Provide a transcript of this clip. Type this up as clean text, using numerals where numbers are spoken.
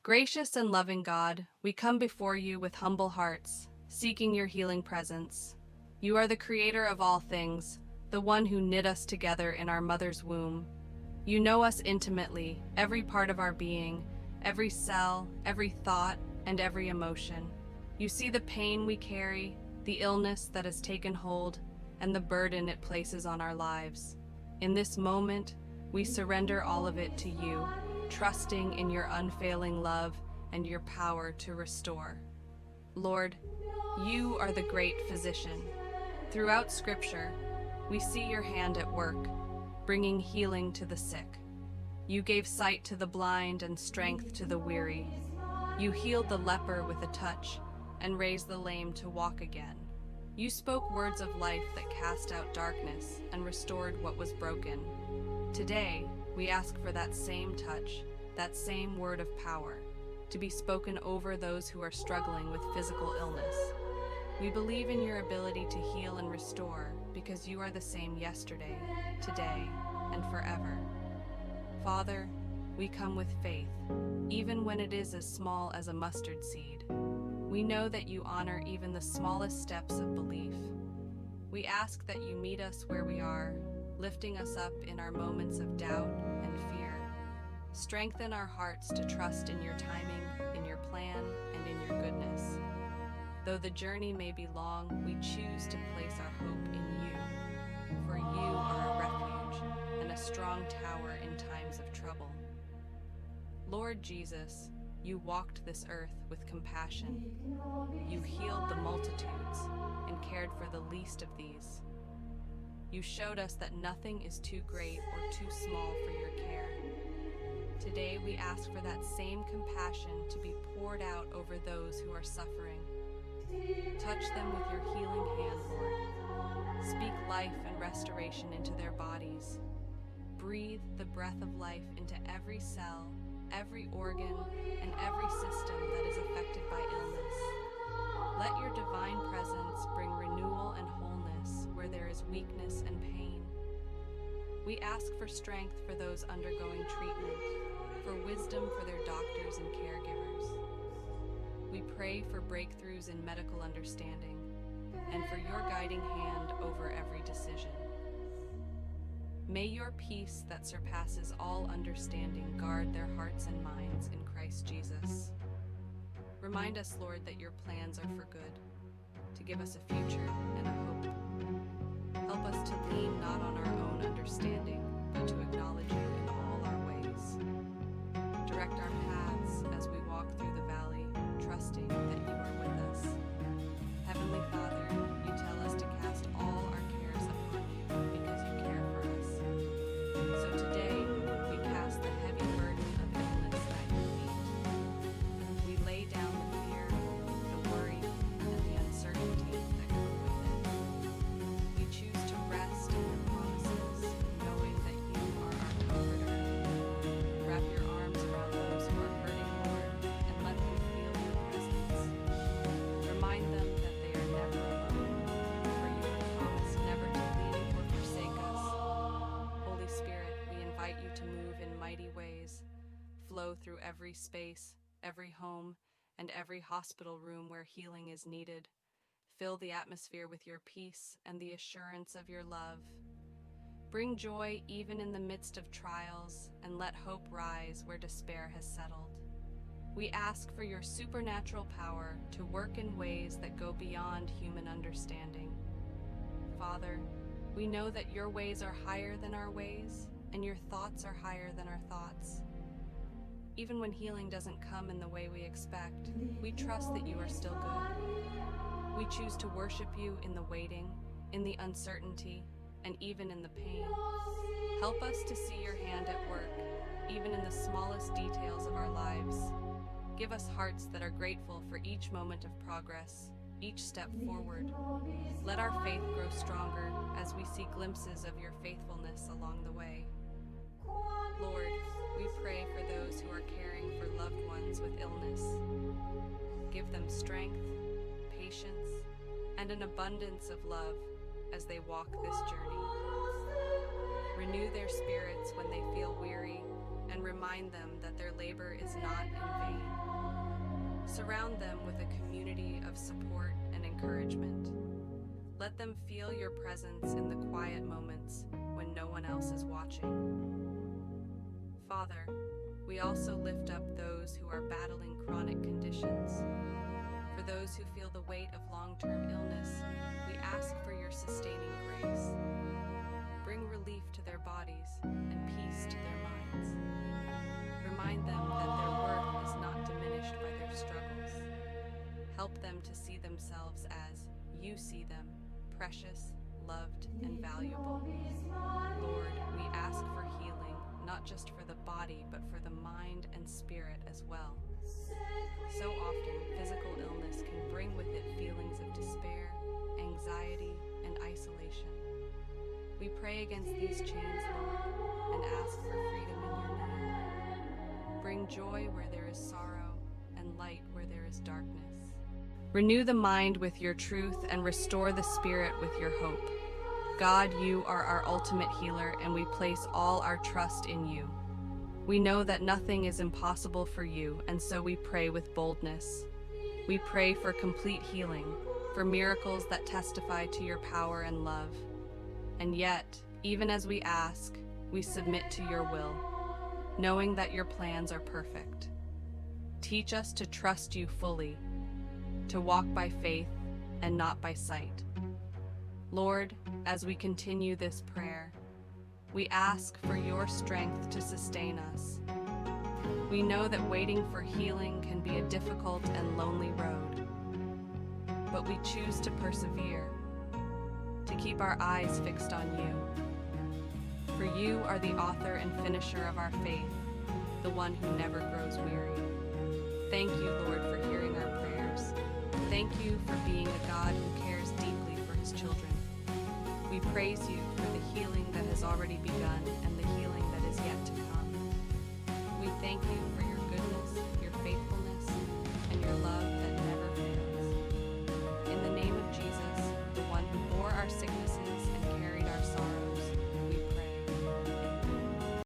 Gracious and loving God, we come before you with humble hearts, seeking your healing presence. You are the creator of all things, the one who knit us together in our mother's womb. You know us intimately, every part of our being, every cell, every thought, and every emotion. You see the pain we carry, the illness that has taken hold, and the burden it places on our lives. In this moment, we surrender all of it to you, trusting in your unfailing love and your power to restore. Lord, you are the great physician. Throughout Scripture, we see your hand at work, bringing healing to the sick. You gave sight to the blind and strength to the weary. You healed the leper with a touch and raised the lame to walk again. You spoke words of life that cast out darkness and restored what was broken. Today, we ask for that same touch, that same word of power, to be spoken over those who are struggling with physical illness. We believe in your ability to heal and restore because you are the same yesterday, today, and forever. Father, we come with faith, even when it is as small as a mustard seed. We know that you honor even the smallest steps of belief. We ask that you meet us where we are, lifting us up in our moments of doubt and fear. Strengthen our hearts to trust in your timing, in your plan, and in your goodness. Though the journey may be long, we choose to place our hope in you, for you are a refuge and a strong tower in times of trouble. Lord Jesus, you walked this earth with compassion. You healed the multitudes and cared for the least of these. You showed us that nothing is too great or too small for your care. Today we ask for that same compassion to be poured out over those who are suffering. Touch them with your healing hand, Lord. Speak life and restoration into their bodies. Breathe the breath of life into every cell, every organ, and every system that is affected by illness. Let your divine presence bring renewal and wholeness where there is weakness and pain. We ask for strength for those undergoing treatment, for wisdom for their doctors and caregivers. We pray for breakthroughs in medical understanding and for your guiding hand over every decision. May your peace that surpasses all understanding guard their hearts and minds in Christ Jesus. Remind us, Lord, that your plans are for good, to give us a future and a hope. Help us to lean not on our own understanding, but to acknowledge you in all our ways. Direct our paths as we walk through the valley, trusting that you are with us. Heavenly Father, you tell us to cast all our cares upon you because you care for us. So today, we cast the heavy burden of illness at your feet. We lay down the fear, the worry, and the uncertainty that come with it. We choose to rest in your promises, knowing that you are our comforter. Wrap your arms around those who are hurting, Lord, and let them feel your presence. Remind them that they are never alone, for you have promised never to leave or forsake us. Holy Spirit, we invite you to move in mighty ways, flow through every space, every home, and every hospital room where healing is needed. Fill the atmosphere with your peace and the assurance of your love. Bring joy even in the midst of trials, and let hope rise where despair has settled. We ask for your supernatural power to work in ways that go beyond human understanding. Father, we know that your ways are higher than our ways, and your thoughts are higher than our thoughts. Even when healing doesn't come in the way we expect, we trust that you are still good. We choose to worship you in the waiting, in the uncertainty, and even in the pain. Help us to see your hand at work, even in the smallest details of our lives. Give us hearts that are grateful for each moment of progress, each step forward. Let our faith grow stronger as we see glimpses of your faithfulness along the way. Lord, we pray for those who are caring for loved ones with illness. Give them strength, patience, and an abundance of love as they walk this journey. Renew their spirits when they feel weary, and remind them that their labor is not in vain. Surround them with a community of support and encouragement. Let them feel your presence in the quiet moments when no one else is watching. Father, we also lift up those who are battling chronic conditions. For those who feel the weight of long-term illness, we ask for your sustaining grace. Bring relief to their bodies and peace to their minds. Remind them that their worth is not diminished by their struggles. Help them to see themselves as you see them, precious, loved, and valuable. Lord, we ask for healing, not just for the body, but for the mind and spirit as well. So often, physical illness can bring with it feelings of despair, anxiety, and isolation. We pray against these chains, Lord, and ask for freedom in your name. Bring joy where there is sorrow, and light where there is darkness. Renew the mind with your truth and restore the spirit with your hope. God, you are our ultimate healer, and we place all our trust in you. We know that nothing is impossible for you, and so we pray with boldness. We pray for complete healing, for miracles that testify to your power and love. And yet, even as we ask, we submit to your will, knowing that your plans are perfect. Teach us to trust you fully, to walk by faith and not by sight. Lord, as we continue this prayer, we ask for your strength to sustain us. We know that waiting for healing can be a difficult and lonely road, but we choose to persevere, to keep our eyes fixed on you. For you are the author and finisher of our faith, the one who never grows weary. Thank you, Lord, for hearing our prayers. Thank you for being a God who cares deeply for his children. We praise you for the healing that has already begun and the healing that is yet to come. We thank you